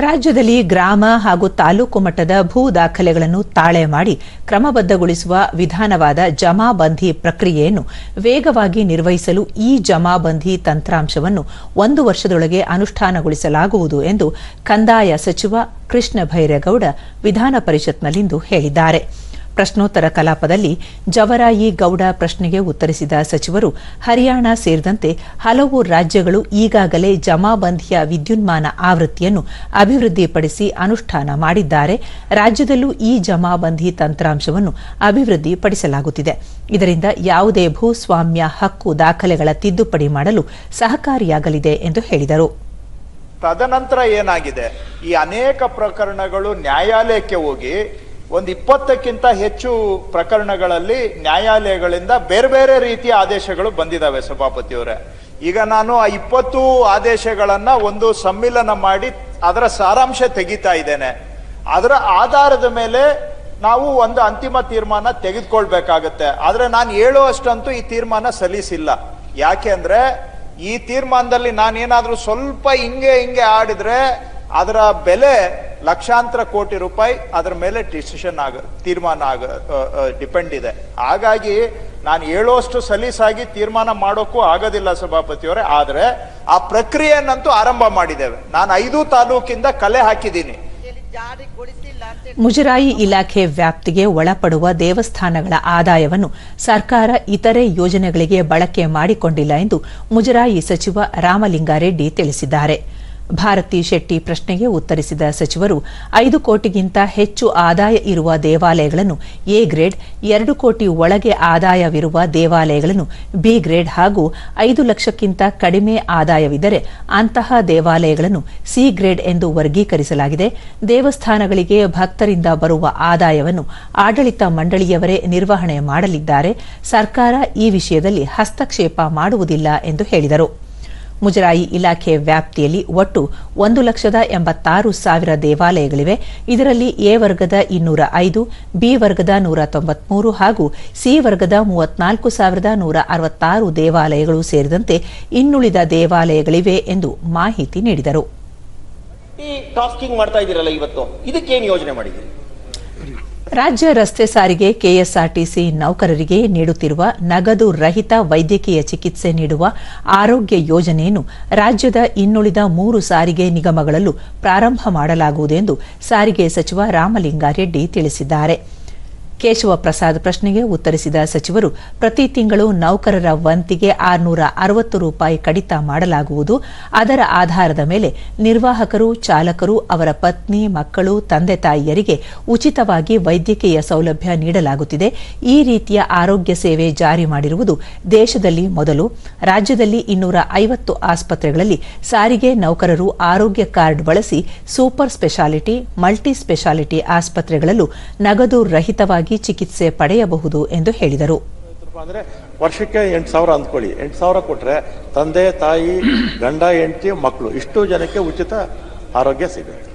ರಾಜ್ಯದಲ್ಲಿ ಗ್ರಾಮ ಹಾಗೂ ತಾಲೂಕು ಮಟ್ಟದ ಭೂ ದಾಖಲೆಗಳನ್ನು ತಾಳೆ ಮಾಡಿ ಕ್ರಮಬದ್ಧಗೊಳಿಸುವ ವಿಧಾನವಾದ ಜಮಾಬಂದಿ ಪ್ರಕ್ರಿಯೆಯನ್ನು ವೇಗವಾಗಿ ನಿರ್ವಹಿಸಲು ಈ ಜಮಾಬಂದಿ ತಂತ್ರಾಂಶವನ್ನು 1 ವರ್ಷದೊಳಗೆ ಅನುಷ್ಠಾನಗೊಳಿಸಲಾಗುವುದು ಎಂದು ಕಂದಾಯ ಸಚಿವ ಕೃಷ್ಣ ಭೈರೇಗೌಡ ವಿಧಾನ ಪರಿಷತ್ನಲ್ಲಿಂದು ಹೇಳಿದ್ದಾರೆ. ಪ್ರಶ್ನೋತ್ತರ ಕಲಾಪದಲ್ಲಿ ಜವರಾಯಿ ಗೌಡ ಪ್ರಶ್ನೆಗೆ ಉತ್ತರಿಸಿದ ಸಚಿವರು, ಹರಿಯಾಣ ಸೇರಿದಂತೆ ಹಲವು ರಾಜ್ಯಗಳು ಈಗಾಗಲೇ ಜಮಾಬಂದಿಯ ವಿದ್ಯುನ್ಮಾನ ಆವೃತ್ತಿಯನ್ನು ಅಭಿವೃದ್ಧಿಪಡಿಸಿ ಅನುಷ್ಠಾನ ಮಾಡಿದ್ದಾರೆ. ರಾಜ್ಯದಲ್ಲೂ ಈ ಜಮಾಬಂದಿ ತಂತ್ರಾಂಶವನ್ನು ಅಭಿವೃದ್ಧಿಪಡಿಸಲಾಗುತ್ತಿದೆ. ಇದರಿಂದ ಯಾವುದೇ ಭೂಸ್ವಾಮ್ಯ ಹಕ್ಕು ದಾಖಲೆಗಳ ತಿದ್ದುಪಡಿ ಮಾಡಲು ಸಹಕಾರಿಯಾಗಲಿದೆ ಎಂದು ಹೇಳಿದರು. ತದನಂತರ ಏನಾಗಿದೆ, ಈ ಅನೇಕ ಪ್ರಕರಣಗಳು ನ್ಯಾಯಾಲಯಕ್ಕೆ ಹೋಗಿ ಒಂದು 20ಕ್ಕಿಂತ ಹೆಚ್ಚು ಪ್ರಕರಣಗಳಲ್ಲಿ ನ್ಯಾಯಾಲಯಗಳಿಂದ ಬೇರೆ ಬೇರೆ ರೀತಿಯ ಆದೇಶಗಳು ಬಂದಿದ್ದಾವೆ ಸಭಾಪತಿಯವರೇ. ಈಗ ನಾನು ಆ 20 ಆದೇಶಗಳನ್ನ ಒಂದು ಸಮ್ಮಿಲನ ಮಾಡಿ ಅದರ ಸಾರಾಂಶ ತೆಗಿತಾ ಇದ್ದೇನೆ. ಅದರ ಆಧಾರದ ಮೇಲೆ ನಾವು ಒಂದು ಅಂತಿಮ ತೀರ್ಮಾನ ತೆಗೆದುಕೊಳ್ಬೇಕಾಗತ್ತೆ. ಆದ್ರೆ ನಾನು ಹೇಳುವಷ್ಟಂತೂ ಈ ತೀರ್ಮಾನ ಸಲ್ಲಿಸಿಲ್ಲ. ಯಾಕೆ ಅಂದ್ರೆ ಈ ತೀರ್ಮಾನದಲ್ಲಿ ನಾನೇನಾದ್ರೂ ಸ್ವಲ್ಪ ಹಿಂಗೆ ಆಡಿದ್ರೆ ಅದರ ಬೆಲೆ ಲಕ್ಷಾಂತರ ಕೋಟಿ ರೂಪಾಯಿ ಅದರ ಮೇಲೆ ತೀರ್ಮಾನ ಡಿಪೆಂಡ್ ಇದೆ. ಹಾಗಾಗಿ ನಾನು ಹೇಳುವಷ್ಟು ಸಲೀಸಾಗಿ ತೀರ್ಮಾನ ಮಾಡೋಕ್ಕೂ ಆಗೋದಿಲ್ಲ ಸಭಾಪತಿಯವರೇ. ಆದ್ರೆ ಆ ಪ್ರಕ್ರಿಯೆಯನ್ನಂತೂ ಆರಂಭ ಮಾಡಿದ್ದೇವೆ. ನಾನು 5 ತಾಲೂಕಿಂದ ಕಲೆ ಹಾಕಿದ್ದೀನಿ. ಮುಜರಾಯಿ ಇಲಾಖೆ ವ್ಯಾಪ್ತಿಗೆ ಒಳಪಡುವ ದೇವಸ್ಥಾನಗಳ ಆದಾಯವನ್ನು ಸರ್ಕಾರ ಇತರೆ ಯೋಜನೆಗಳಿಗೆ ಬಳಕೆ ಮಾಡಿಕೊಂಡಿಲ್ಲ ಎಂದು ಮುಜರಾಯಿ ಸಚಿವ ರಾಮಲಿಂಗಾರೆಡ್ಡಿ ತಿಳಿಸಿದ್ದಾರೆ. ಭಾರತಿ ಶೆಟ್ಟಿ ಪ್ರಶ್ನೆಗೆ ಉತ್ತರಿಸಿದ ಸಚಿವರು, 5 ಕೋಟಿಗಿಂತ ಹೆಚ್ಚು ಆದಾಯ ಇರುವ ದೇವಾಲಯಗಳನ್ನು ಎ ಗ್ರೇಡ್, 2 ಕೋಟಿ ಒಳಗೆ ಆದಾಯವಿರುವ ದೇವಾಲಯಗಳನ್ನು ಬಿ ಗ್ರೇಡ್ ಹಾಗೂ 5 ಲಕ್ಷಕ್ಕಿಂತ ಕಡಿಮೆ ಆದಾಯವಿದ್ದರೆ ಅಂತಹ ದೇವಾಲಯಗಳನ್ನು ಸಿ ಗ್ರೇಡ್ ಎಂದು ವರ್ಗೀಕರಿಸಲಾಗಿದೆ. ದೇವಸ್ಥಾನಗಳಿಗೆ ಭಕ್ತರಿಂದ ಬರುವ ಆದಾಯವನ್ನು ಆಡಳಿತ ಮಂಡಳಿಯವರೇ ನಿರ್ವಹಣೆ ಮಾಡಲಿದ್ದಾರೆ. ಸರ್ಕಾರ ಈ ವಿಷಯದಲ್ಲಿ ಹಸ್ತಕ್ಷೇಪ ಮಾಡುವುದಿಲ್ಲ ಎಂದು ಹೇಳಿದರು. ಮುಜರಾಯಿ ಇಲಾಖೆ ವ್ಯಾಪ್ತಿಯಲ್ಲಿ ಒಟ್ಟು 1,86,000 ದೇವಾಲಯಗಳಿವೆ. ಇದರಲ್ಲಿ ಎ ವರ್ಗದ 205, ಬಿ ವರ್ಗದ 193 ಹಾಗೂ ಸಿ ವರ್ಗದ 34,166 ದೇವಾಲಯಗಳು ಸೇರಿದಂತೆ ಇನ್ನುಳಿದ ದೇವಾಲಯಗಳಿವೆ ಎಂದು ಮಾಹಿತಿ ನೀಡಿದರು. ಈ ಟಾಸ್ಕಿಂಗ್ ಮಾಡ್ತಾ ಇದ್ದೀರಲ್ಲ ಇವತ್ತು, ಇದಕ್ಕೇನು ಯೋಜನೆ ಮಾಡಿದ್ದೀರಿ? ರಾಜ್ಯ ರಸ್ತೆ ಸಾರಿಗೆ ಕೆಎಸ್ಆರ್ಟಿಸಿ ನೌಕರರಿಗೆ ನೀಡುತ್ತಿರುವ ನಗದು ರಹಿತ ವೈದ್ಯಕೀಯ ಚಿಕಿತ್ಸೆ ನೀಡುವ ಆರೋಗ್ಯ ಯೋಜನೆಯನ್ನು ರಾಜ್ಯದ ಇನ್ನುಳಿದ 3 ಸಾರಿಗೆ ನಿಗಮಗಳಲ್ಲೂ ಪ್ರಾರಂಭ ಮಾಡಲಾಗುವುದು ಎಂದು ಸಾರಿಗೆ ಸಚಿವ ರಾಮಲಿಂಗಾರೆಡ್ಡಿ ತಿಳಿಸಿದ್ದಾರೆ. ಕೇಶವ ಪ್ರಸಾದ್ ಪ್ರಶ್ನೆಗೆ ಉತ್ತರಿಸಿದ ಸಚಿವರು, ಪ್ರತಿ ತಿಂಗಳು ನೌಕರರ ವಂತಿಗೆ 660 ರೂಪಾಯಿ ಕಡಿತ ಮಾಡಲಾಗುವುದು. ಅದರ ಆಧಾರದ ಮೇಲೆ ನಿರ್ವಾಹಕರು, ಚಾಲಕರು, ಅವರ ಪತ್ನಿ, ಮಕ್ಕಳು, ತಂದೆ ತಾಯಿಯರಿಗೆ ಉಚಿತವಾಗಿ ವೈದ್ಯಕೀಯ ಸೌಲಭ್ಯ ನೀಡಲಾಗುತ್ತಿದೆ. ಈ ರೀತಿಯ ಆರೋಗ್ಯ ಸೇವೆ ಜಾರಿ ಮಾಡಿರುವುದು ದೇಶದಲ್ಲಿ ಮೊದಲು. ರಾಜ್ಯದಲ್ಲಿ 250 ಆಸ್ಪತ್ರೆಗಳಲ್ಲಿ ಸಾರಿಗೆ ನೌಕರರು ಆರೋಗ್ಯ ಕಾರ್ಡ್ ಬಳಸಿ ಸೂಪರ್ ಸ್ಪೆಷಾಲಿಟಿ, ಮಲ್ಟಿ ಸ್ಪೆಷಾಲಿಟಿ ಆಸ್ಪತ್ರೆಗಳಲ್ಲೂ ನಗದು ರಹಿತವಾಗಿ ಚಿಕಿತ್ಸೆ ಪಡೆಯಬಹುದು ಎಂದು ಹೇಳಿದರು. ಅಂದ್ರೆ ವರ್ಷಕ್ಕೆ 8,000 ಅಂದ್ಕೊಳ್ಳಿ, 8,000 ಕೊಟ್ರೆ ತಂದೆ ತಾಯಿ, ಗಂಡ, ಹೆಂಡತಿ, ಮಕ್ಕಳು ಇಷ್ಟು ಜನಕ್ಕೆ ಉಚಿತ ಆರೋಗ್ಯ ಸಿಗುತ್ತೆ.